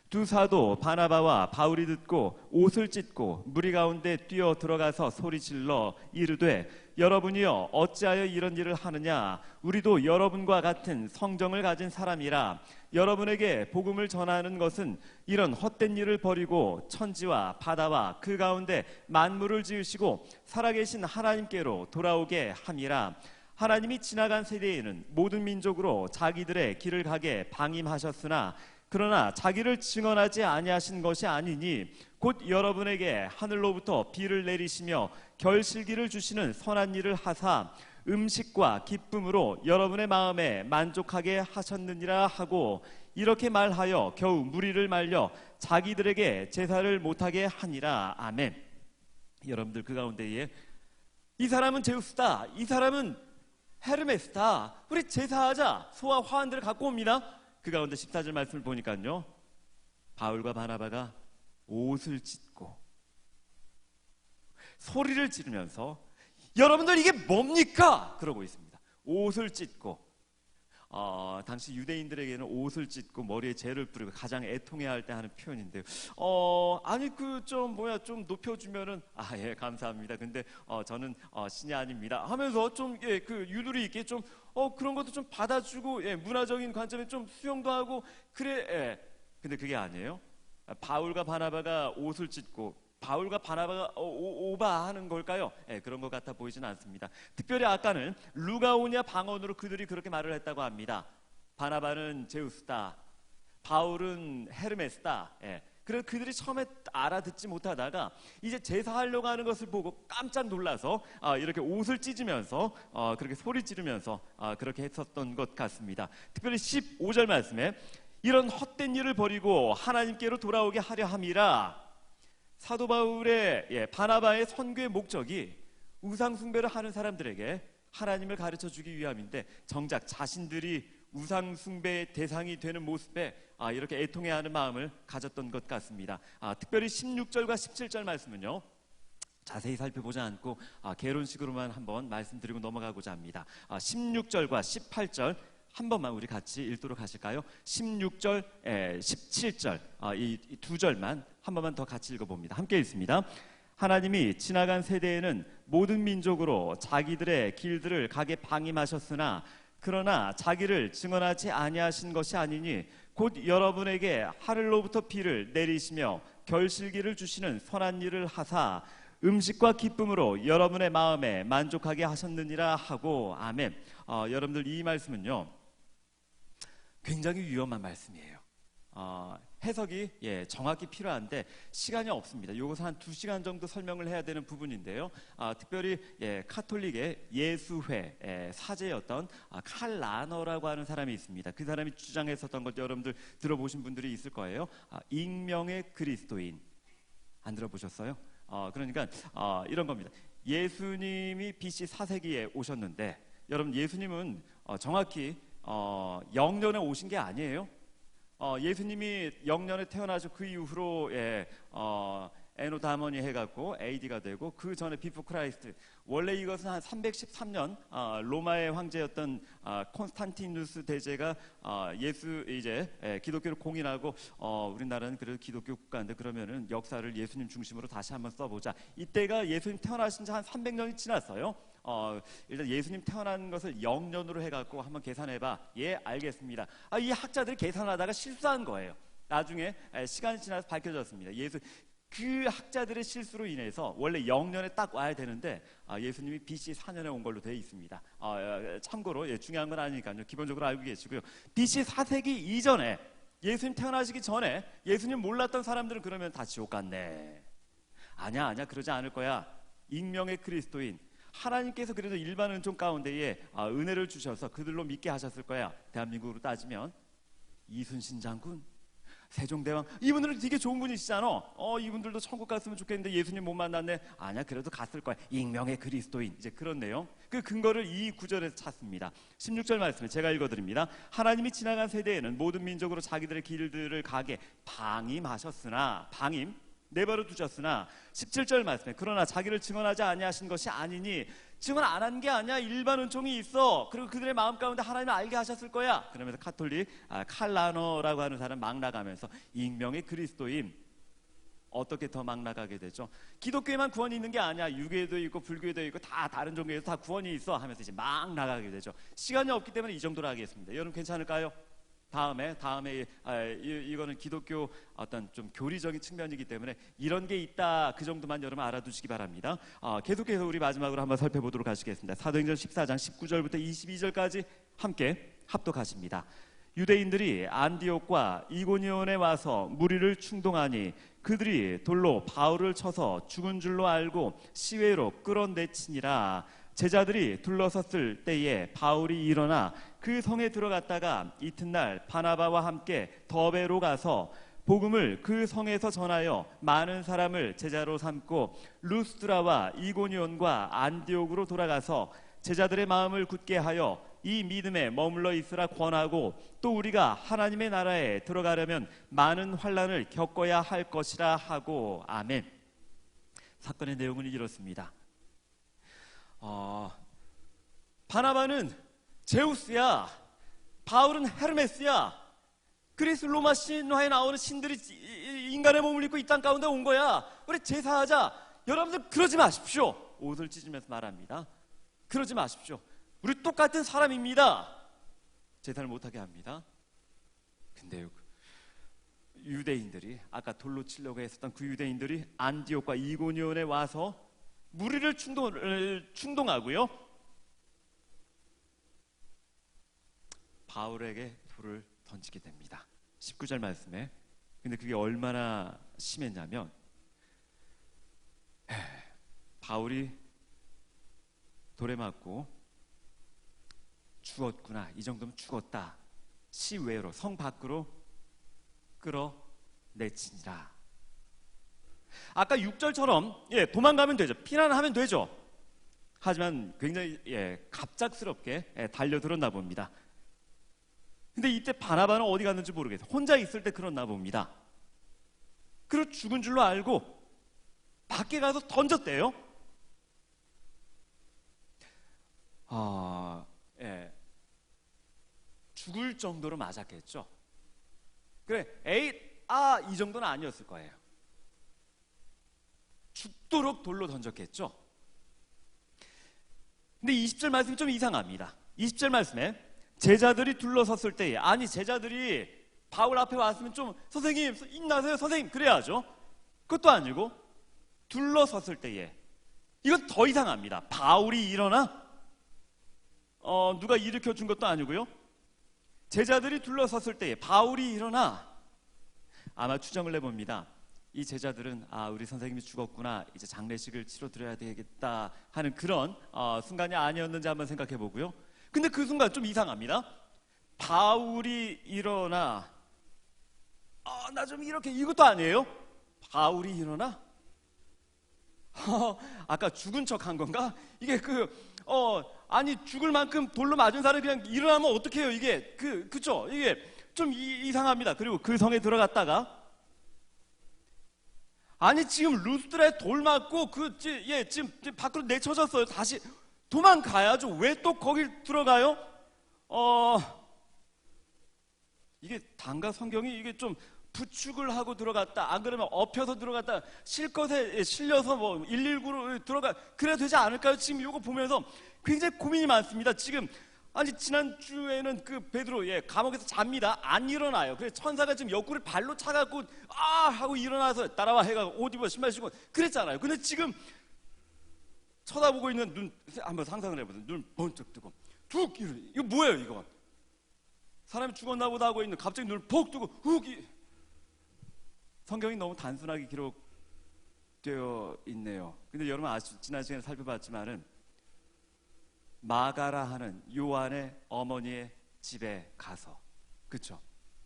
두 사도 바나바와 바울이 듣고 옷을 찢고 무리 가운데 뛰어 들어가서 소리질러 이르되 여러분이여 어찌하여 이런 일을 하느냐 우리도 여러분과 같은 성정을 가진 사람이라 여러분에게 복음을 전하는 것은 이런 헛된 일을 버리고 천지와 바다와 그 가운데 만물을 지으시고 살아계신 하나님께로 돌아오게 함이라. 하나님이 지나간 세대에는 모든 민족으로 자기들의 길을 가게 방임하셨으나 그러나 자기를 증언하지 아니하신 것이 아니니 곧 여러분에게 하늘로부터 비를 내리시며 결실기를 주시는 선한 일을 하사 음식과 기쁨으로 여러분의 마음에 만족하게 하셨느니라 하고 이렇게 말하여 겨우 무리를 말려 자기들에게 제사를 못하게 하니라. 아멘. 여러분들 그 가운데에 이 사람은 제우스다, 이 사람은 헤르메스다, 우리 제사하자 소와 화환들을 갖고 옵니다. 그 가운데 14절 말씀을 보니까요, 바울과 바나바가 옷을 찢고 소리를 지르면서 여러분들 이게 뭡니까? 그러고 있습니다. 옷을 찢고 당시 유대인들에게는 옷을 찢고 머리에 재를 뿌리고 가장 애통해할 때 하는 표현인데요. 아니 좀 높여주면은 예 감사합니다. 근데 저는 신이 아닙니다 하면서 좀 그 유두리 있게 좀 그런 것도 좀 받아주고 문화적인 관점에 좀 수용도 하고 그래. 근데 그게 아니에요. 바울과 바나바가 옷을 찢고 바울과 바나바가 오바하는 걸까요? 그런 것 같아 보이지는 않습니다. 특별히 아까는 루가오니아 방언으로 그들이 그렇게 말을 했다고 합니다. 바나바는 제우스다, 바울은 헤르메스다. 그래서 그들이 처음에 알아듣지 못하다가 이제 제사하려고 하는 것을 보고 깜짝 놀라서 이렇게 옷을 찢으면서 그렇게 소리 지르면서 그렇게 했었던 것 같습니다. 특별히 15절 말씀에 이런 헛된 일을 버리고 하나님께로 돌아오게 하려 함이라. 사도 바울의 바나바의 선교의 목적이 우상 숭배를 하는 사람들에게 하나님을 가르쳐 주기 위함인데 정작 자신들이 우상 숭배의 대상이 되는 모습에 이렇게 애통해하는 마음을 가졌던 것 같습니다. 특별히 16절과 17절 말씀은요, 자세히 살펴보지 않고 개론식으로만 한번 말씀드리고 넘어가고자 합니다. 16절과 18절 한 번만 우리 같이 읽도록 하실까요? 16절, 17절 이 두 절만 한 번만 더 같이 읽어봅니다. 함께 읽습니다. 하나님이 지나간 세대에는 모든 민족으로 자기들의 길들을 가게 방임하셨으나 그러나 자기를 증언하지 아니하신 것이 아니니 곧 여러분에게 하늘로부터 비를 내리시며 결실기를 주시는 선한 일을 하사 음식과 기쁨으로 여러분의 마음에 만족하게 하셨느니라 하고. 아멘. 여러분들 이 말씀은요 굉장히 위험한 말씀이에요. 해석이 정확히 필요한데 시간이 없습니다. 이것은 한 2시간 정도 설명을 해야 되는 부분인데요. 특별히 카톨릭의 예수회 사제였던 칼 라너라고 하는 사람이 있습니다. 그 사람이 주장했었던 것 여러분들 들어보신 분들이 있을 거예요. 익명의 그리스도인. 안 들어보셨어요? 그러니까 이런 겁니다. 예수님이 BC 4세기에 오셨는데 여러분 예수님은 정확히 영년에 오신 게 아니에요. 예수님이 영년에 태어나서 그 이후로 에노다머니 해갖고 AD가 되고 그 전에 비포 크라이스트, 원래 이것은 한 313년 로마의 황제였던 콘스탄티누스 대제가 기독교를 공인하고 우리나라는 그래도 기독교 국가인데 그러면은 역사를 예수님 중심으로 다시 한번 써보자. 이때가 예수님 태어나신 지 한 300년이 지났어요. 일단 예수님 태어난 것을 0년으로 해갖고 한번 계산해봐. 예, 알겠습니다. 이 학자들이 계산하다가 실수한 거예요. 나중에 시간이 지나서 밝혀졌습니다. 그 학자들의 실수로 인해서 원래 0년에 딱 와야 되는데 예수님이 BC 4년에 온 걸로 되어 있습니다. 참고로 중요한 건 아니니까요. 기본적으로 알고 계시고요. BC 4세기 이전에 예수님 태어나시기 전에 예수님 몰랐던 사람들은 그러면 다 지옥 갔네. 아니야 그러지 않을 거야. 익명의 그리스도인 하나님께서 그래도 일반 은총 가운데에 은혜를 주셔서 그들로 믿게 하셨을 거야. 대한민국으로 따지면 이순신 장군, 세종대왕, 이분들은 되게 좋은 분이시잖아. 이분들도 천국 갔으면 좋겠는데 예수님 못 만났네. 아니야 그래도 갔을 거야. 익명의 그리스도인. 이제 그런 내용. 그 근거를 이 구절에서 찾습니다. 16절 말씀에 제가 읽어드립니다. 하나님이 지나간 세대에는 모든 민족으로 자기들의 길들을 가게 방임하셨으나, 방임 내버려 두셨으나, 17절 말씀에 그러나 자기를 증언하지 아니하신 것이 아니니, 증언 안 한 게 아니야. 일반 은총이 있어. 그리고 그들의 마음 가운데 하나님을 알게 하셨을 거야. 그러면서 카톨릭 칼라너라고 하는 사람 막 나가면서 익명의 그리스도인. 어떻게 더 막 나가게 되죠? 기독교에만 구원이 있는 게 아니야. 유교에도 있고 불교에도 있고 다 다른 종교에도 다 구원이 있어 하면서 이제 막 나가게 되죠. 시간이 없기 때문에 이 정도로 하겠습니다. 여러분 괜찮을까요? 다음에 이거는 기독교 어떤 좀 교리적인 측면이기 때문에 이런 게 있다, 그 정도만 여러분 알아두시기 바랍니다. 계속해서 우리 마지막으로 한번 살펴보도록 하시겠습니다. 사도행전 14장 19절부터 22절까지 함께 합독하십니다. 유대인들이 안디옥과 이고니온에 와서 무리를 충동하니 그들이 돌로 바울을 쳐서 죽은 줄로 알고 시외로 끌어내치니라. 제자들이 둘러섰을 때에 바울이 일어나 그 성에 들어갔다가 이튿날 바나바와 함께 더베로 가서 복음을 그 성에서 전하여 많은 사람을 제자로 삼고 루스드라와 이고니온과 안디옥으로 돌아가서 제자들의 마음을 굳게 하여 이 믿음에 머물러 있으라 권하고, 또 우리가 하나님의 나라에 들어가려면 많은 환난을 겪어야 할 것이라 하고. 아멘. 사건의 내용은 이렇습니다. 바나바는 제우스야, 바울은 헤르메스야. 그리스 로마 신화에 나오는 신들이 인간의 몸을 입고 이 땅 가운데 온 거야. 우리 제사하자. 여러분들 그러지 마십시오. 옷을 찢으면서 말합니다. 그러지 마십시오. 우리 똑같은 사람입니다. 제사를 못하게 합니다. 근데 유대인들이, 아까 돌로 치려고 했었던 그 유대인들이 안디옥과 이고니온에 와서 무리를 충동하고요, 바울에게 돌을 던지게 됩니다. 19절 말씀에. 근데 그게 얼마나 심했냐면, 바울이 돌에 맞고 죽었구나, 이 정도면 죽었다, 시외로 성 밖으로 끌어내치니라. 아까 6절처럼 도망가면 되죠. 피난하면 되죠. 하지만 굉장히 갑작스럽게 달려들었나 봅니다. 근데 이때 바나바는 어디 갔는지 모르겠어요. 혼자 있을 때 그랬나 봅니다. 그리고 죽은 줄로 알고 밖에 가서 던졌대요. 죽을 정도로 맞았겠죠. 그래, 이 정도는 아니었을 거예요. 죽도록 돌로 던졌겠죠. 근데 20절 말씀이 좀 이상합니다. 20절 말씀에 제자들이 둘러섰을 때에, 아니 제자들이 바울 앞에 왔으면 좀 선생님 힘나세요 선생님 그래야죠. 그것도 아니고 둘러섰을 때에, 이건 더 이상합니다. 바울이 일어나 누가 일으켜 준 것도 아니고요. 제자들이 둘러섰을 때에 바울이 일어나, 아마 추정을 해봅니다. 이 제자들은 우리 선생님이 죽었구나, 이제 장례식을 치러드려야 되겠다 하는 그런 순간이 아니었는지 한번 생각해 보고요. 근데 그 순간 좀 이상합니다. 바울이 일어나, 나 좀 이렇게, 이것도 아니에요. 바울이 일어나, 아까 죽은 척 한 건가? 이게 아니 죽을 만큼 돌로 맞은 사람이 그냥 일어나면 어떡해요? 이게 그쵸? 이게 좀 이상합니다. 그리고 그 성에 들어갔다가, 아니 지금 루스드라에 돌 맞고 지금 밖으로 내쳐졌어요. 다시 도망가야죠. 왜 또 거길 들어가요? 이게 단가 성경이 이게 좀 부축을 하고 들어갔다, 안 그러면 엎혀서 들어갔다, 실 것에 실려서 뭐 119로 들어가, 그래야 되지 않을까요? 지금 이거 보면서 굉장히 고민이 많습니다. 지금 아니 지난주에는 그 베드로 감옥에서 잡니다. 안 일어나요. 그래서 천사가 지금 옆구리 발로 차갖고 아 하고 일어나서 따라와 해가지고 옷 입어 신발 신고 그랬잖아요. 근데 지금 쳐다보고 있는 눈 한번 상상을 해보세요. 눈 번쩍 뜨고 툭 이러니 이거 뭐예요 이거? 사람이 죽었나 보다 하고 있는 갑자기 눈을 퍽 뜨고 훅 성경이 너무 단순하게 기록되어 있네요. 근데 여러분 지난 시간에 살펴봤지만은 마가라 하는 요한의 어머니의 집에 가서, 그렇죠?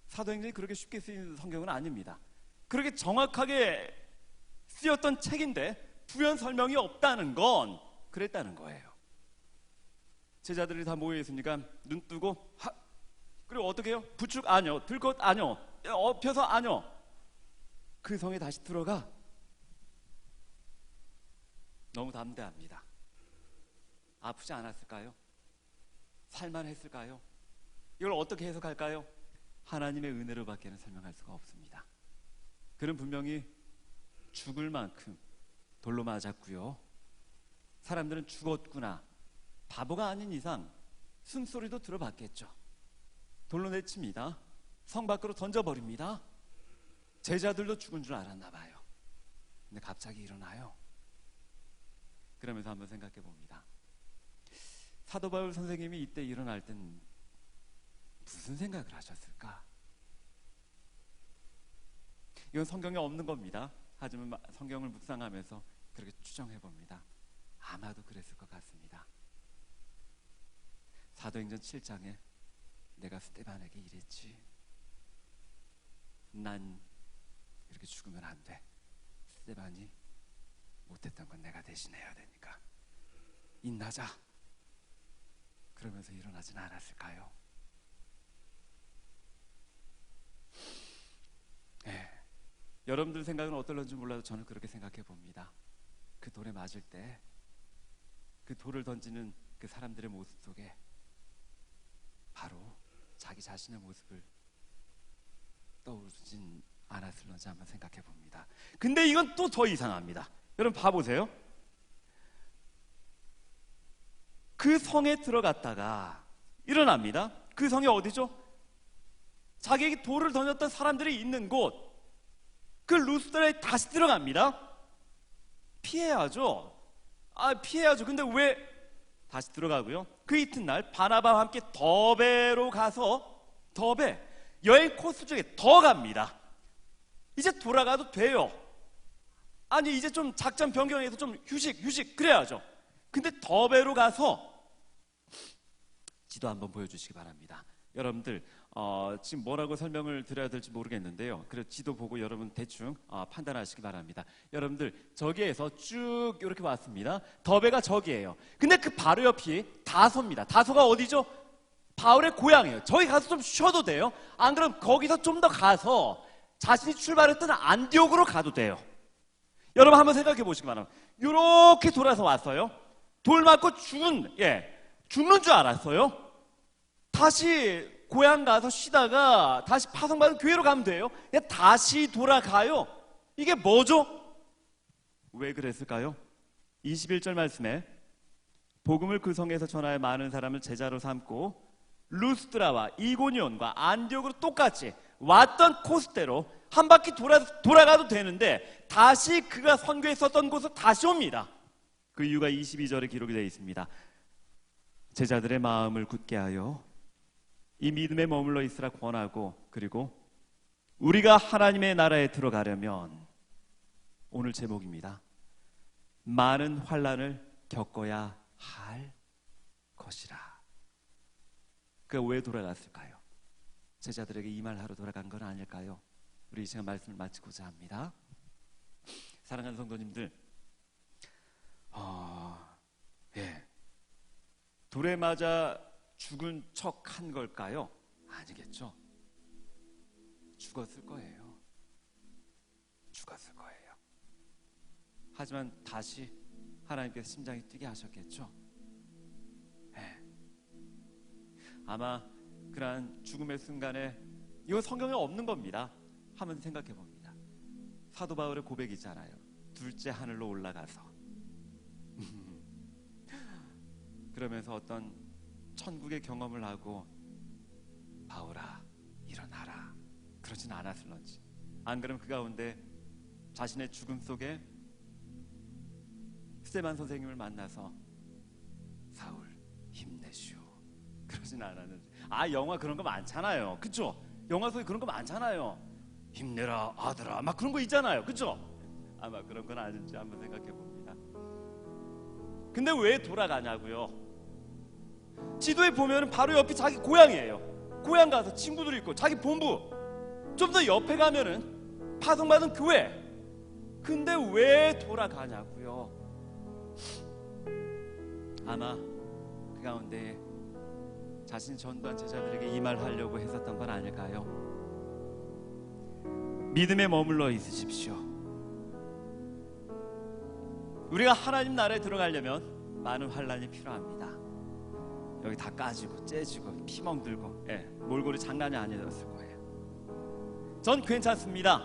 사도행전이 그렇게 쉽게 쓰인 성경은 아닙니다. 그렇게 정확하게 쓰였던 책인데 부연 설명이 없다는 건 그랬다는 거예요. 제자들이 다 모여 있으니까 눈 뜨고 그리고 어떻게 해요? 부축 아뇨, 들것 아뇨, 엎혀서 아뇨. 그 성에 다시 들어가. 너무 담대합니다. 아프지 않았을까요? 살만했을까요? 이걸 어떻게 해석할까요? 하나님의 은혜로 밖에는 설명할 수가 없습니다. 그는 분명히 죽을 만큼 돌로 맞았고요. 사람들은 죽었구나, 바보가 아닌 이상 숨소리도 들어봤겠죠. 돌로 내칩니다. 성 밖으로 던져버립니다. 제자들도 죽은 줄 알았나 봐요. 근데 갑자기 일어나요. 그러면서 한번 생각해 봅니다. 사도 바울 선생님이 이때 일어날 땐 무슨 생각을 하셨을까? 이건 성경에 없는 겁니다. 하지만 성경을 묵상하면서 그렇게 추정해 봅니다. 아마도 그랬을 것 같습니다. 사도행전 7장에 내가 스데반에게 이랬지. 난 이렇게 죽으면 안 돼. 스데반이 못했던 건 내가 대신해야 되니까 인나자. 그러면서 일어나진 않았을까요? 여러분들 생각은 어떨런지 몰라도 저는 그렇게 생각해 봅니다. 그 돌에 맞을 때 그 돌을 던지는 그 사람들의 모습 속에 바로 자기 자신의 모습을 떠오르진 않았을런지 한번 생각해 봅니다. 근데 이건 또 더 이상합니다. 여러분 봐보세요. 그 성에 들어갔다가 일어납니다. 그 성이 어디죠? 자기에게 돌을 던졌던 사람들이 있는 곳, 그 루스드라에 다시 들어갑니다. 피해야죠. 피해야죠. 근데 왜 다시 들어가고요? 그 이튿날 바나바와 함께 더베로 가서 더베 여행 코스 중에 더 갑니다. 이제 돌아가도 돼요. 아니 이제 좀 작전 변경해서 좀 휴식 그래야죠. 근데 더베로 가서 지도 한번 보여주시기 바랍니다. 여러분들 지금 뭐라고 설명을 드려야 될지 모르겠는데요. 그래서 지도 보고 여러분 대충 판단하시기 바랍니다. 여러분들 저기에서 쭉 이렇게 왔습니다. 더베가 저기예요. 근데 그 바로 옆이 다소입니다. 다소가 어디죠? 바울의 고향이에요. 저기 가서 좀 쉬어도 돼요. 안 그럼 거기서 좀 더 가서 자신이 출발했던 안디옥으로 가도 돼요. 여러분 한번 생각해 보시기 바랍니다. 이렇게 돌아서 왔어요. 돌 맞고 죽는 줄 알았어요. 다시 고향 가서 쉬다가 다시 파송받은 교회로 가면 돼요. 다시 돌아가요. 이게 뭐죠? 왜 그랬을까요? 21절 말씀에 복음을 그 성에서 전하여 많은 사람을 제자로 삼고 루스드라와 이고니온과 안디옥으로 똑같이 왔던 코스대로 한 바퀴 돌아가도 되는데 다시 그가 선교했었던 곳으로 다시 옵니다. 그 이유가 22절에 기록이 되어 있습니다. 제자들의 마음을 굳게 하여 이 믿음에 머물러 있으라 권하고, 그리고 우리가 하나님의 나라에 들어가려면, 오늘 제목입니다. 많은 환난을 겪어야 할 것이라. 그가 왜 돌아갔을까요? 제자들에게 이 말하러 돌아간 건 아닐까요? 우리 이 시간 말씀을 마치고자 합니다. 사랑하는 성도님들, 돌에 맞아 죽은 척 한 걸까요? 아니겠죠. 죽었을 거예요. 하지만 다시 하나님께서 심장이 뛰게 하셨겠죠. 아마 그러한 죽음의 순간에, 이건 성경에 없는 겁니다. 한번 생각해 봅니다. 사도 바울의 고백이잖아요. 둘째 하늘로 올라가서 그러면서 어떤 천국의 경험을 하고 바울아 일어나라 그러진 않았을런지, 안 그러면 그 가운데 자신의 죽음 속에 스테반 선생님을 만나서 사울 힘내시오 그러진 않았는지. 영화 그런 거 많잖아요, 그쵸? 영화 속에 그런 거 많잖아요. 힘내라 아들아 막 그런 거 있잖아요, 그쵸? 아마 그런 건 아닌지 한번 생각해 봅니다. 근데 왜 돌아가냐고요? 지도에 보면 바로 옆이 자기 고향이에요. 고향 가서 친구들이 있고 자기 본부, 좀 더 옆에 가면은 파송받은 교회. 근데 왜 돌아가냐고요? 아마 그 가운데 자신 전도한 제자들에게 이 말 하려고 했었던 건 아닐까요? 믿음에 머물러 있으십시오. 우리가 하나님 나라에 들어가려면 많은 환란이 필요합니다. 여기 다 까지고 째지고 피멍 들고, 몰골이 장난이 아니었을 거예요. 전 괜찮습니다.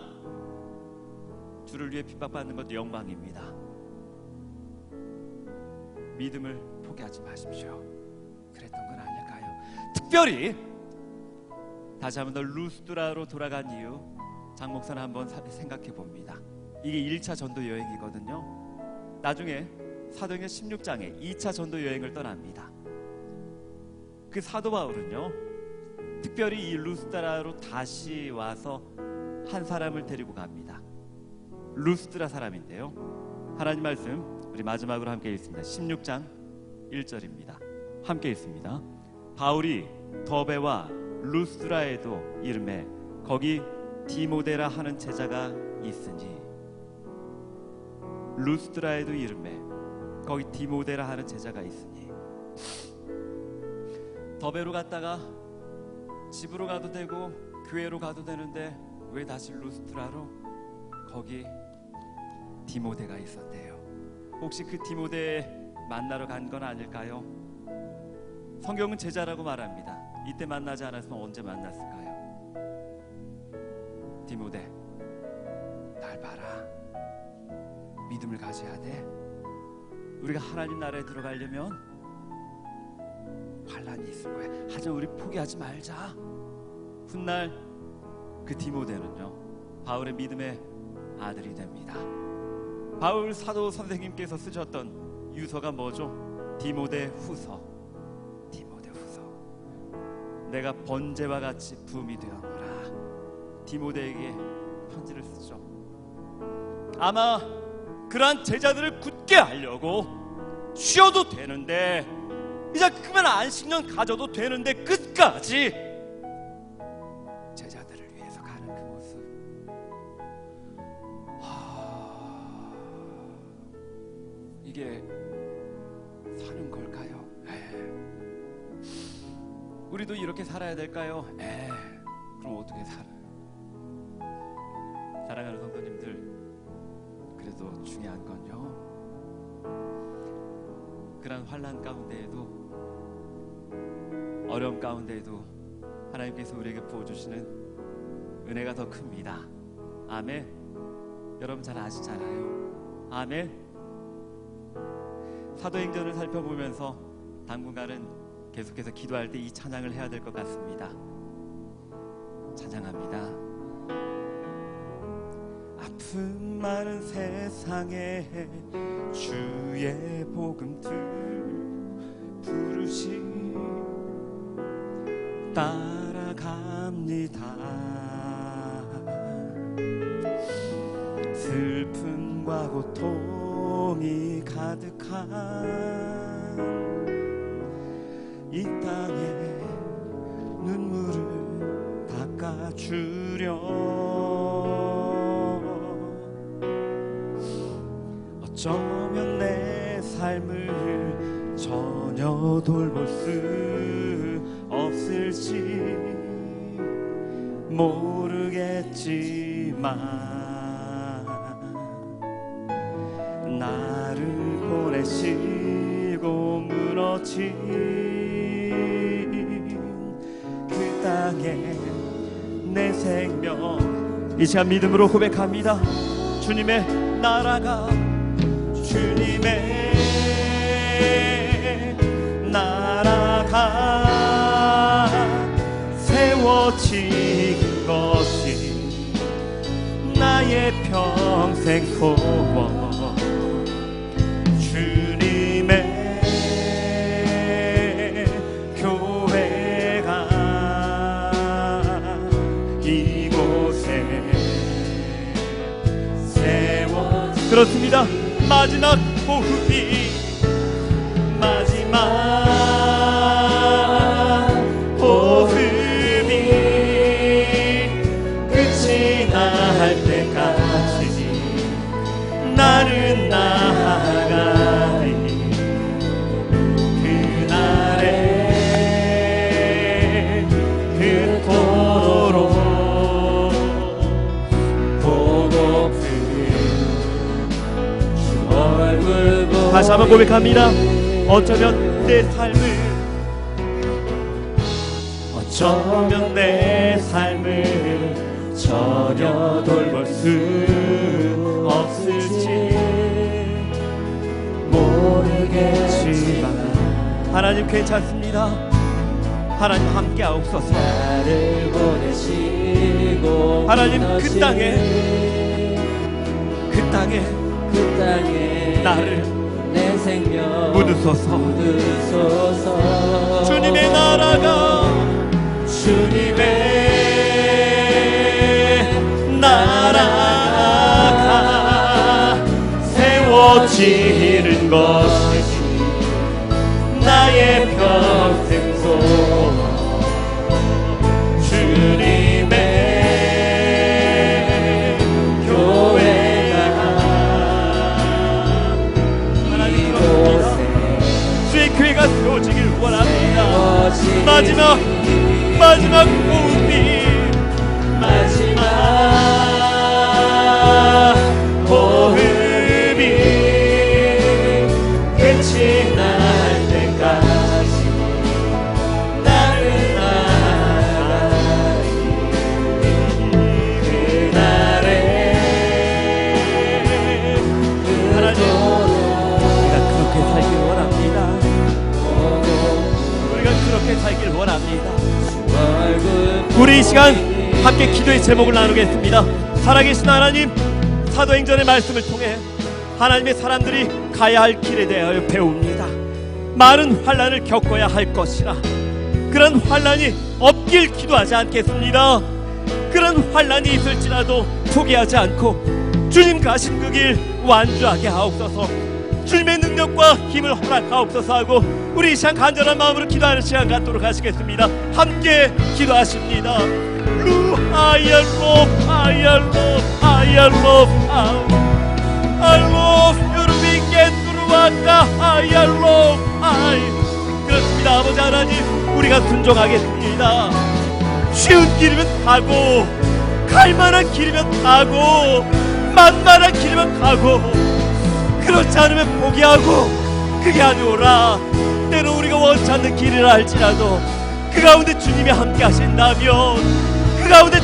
주를 위해 핍박받는 것도 영광입니다. 믿음을 포기하지 마십시오. 그랬던 건 아닐까요? 특별히 다시 한번 더 루스드라로 돌아간 이유, 장 목사는 한번 생각해 봅니다. 이게 1차 전도 여행이거든요. 나중에 사도행전 16장에 2차 전도 여행을 떠납니다. 그 사도 바울은요, 특별히 이 루스드라로 다시 와서 한 사람을 데리고 갑니다. 루스드라 사람인데요, 하나님 말씀 우리 마지막으로 함께 읽습니다. 16장 1절입니다. 함께 읽습니다. 바울이 더베와 루스드라에도 이름에 거기 디모데라 하는 제자가 있으니. 루스드라에도 이름에 거기 디모데라 하는 제자가 있으니. 더베로 갔다가 집으로 가도 되고 교회로 가도 되는데 왜 다시 루스드라로? 거기 디모데가 있었대요. 혹시 그 디모데 만나러 간 건 아닐까요? 성경은 제자라고 말합니다. 이때 만나지 않았으면 언제 만났을까요? 디모데, 날 봐라. 믿음을 가져야 돼. 우리가 하나님 나라에 들어가려면 환란이 있을 거야. 하지만 우리 포기하지 말자. 훗날 그 디모데는요, 바울의 믿음의 아들이 됩니다. 바울 사도 선생님께서 쓰셨던 유서가 뭐죠? 디모데 후서. 디모데 후서. 내가 번제와 같이 부음이 되었노라. 디모데에게 편지를 쓰죠. 아마 그러한 제자들을 굳게 하려고 쉬어도 되는데, 이제 그만 안식년 가져도 되는데 끝까지 제자들을 위해서 가는 그 모습, 이게 사는 걸까요? 우리도 이렇게 살아야 될까요? 그럼 어떻게 살아요? 사랑하는 성도님들, 그래도 중요한 건요, 그런 환난 가운데에도, 어려움 가운데에도 하나님께서 우리에게 부어주시는 은혜가 더 큽니다. 아멘. 여러분 잘 아시잖아요. 아멘. 사도행전을 살펴보면서 당분간은 계속해서 기도할 때 이 찬양을 해야 될 것 같습니다. 찬양합니다. 아픔 많은 세상에 주의 복음 부르시 따라갑니다. 슬픔과 고통이 가득한 이 땅에 눈물을 닦아주려 어쩌면 내 삶을 전혀 돌볼 수 없을지 모르겠지만 나를 보내시고 무너진 그 땅에 내 생명 이 시간 믿음으로 고백합니다. 주님의 나라가 주님의 나라가 세워진 것이 나의 평생 소원. 주님의 교회가 이곳에 세워진. 그렇습니다. 마지막 호흡이 끝이 날 때까지 나는 나아가리. 그날에 그토록 보고픈 주 얼굴 보니. 다시 한번 고백합니다. 어쩌면 내 삶을 전혀 돌볼 수 없을지 모르겠지만 하나님 괜찮습니다. 하나님 함께하옵소서. 나를 보내시고 하나님 그 땅에 나를 내 생명 묻으소서. 주님의 나라가 세워지는 것이 나의 평생 소원. 주님의 교회가 이곳에 주의 교회가 세워지길 원합니다. 마지막 호흡이 끝이 날 때까지 나를 나아가리. 그날에 하나님 우리가 그렇게 살길 원합니다. 우리가 그렇게 살길 원합니다. 우리 이 시간 함께 기도의 제목을 나누겠습니다. 살아계신 하나님, 사도행전의 말씀을 통해 하나님의 사람들이 가야 할 길에 대하여 배웁니다. 많은 환난을 겪어야 할 것이라 그런 환난이 없길 기도하지 않겠습니다. 그런 환난이 있을지라도 포기하지 않고 주님 가신 그 길 완주하게 하옵소서. 주님의 능력과 힘을 허락하옵소서 하고 우리 이 시간 간절한 마음으로 기도하는 시간 갖도록 하시겠습니다. 함께 기도하십니다. I love you. 위께 들어왔다. 그렇습니다. 아버지 하나님, 우리가 순종하겠습니다. 쉬운 길이면 가고, 갈만한 길이면 가고, 만만한 길이면 가고, 그렇지 않으면 포기하고, 그게 아니오라. 때로 우리가 원치 않는 길이라 할지라도 그 가운데 주님이 함께 하신다면, 그 가운데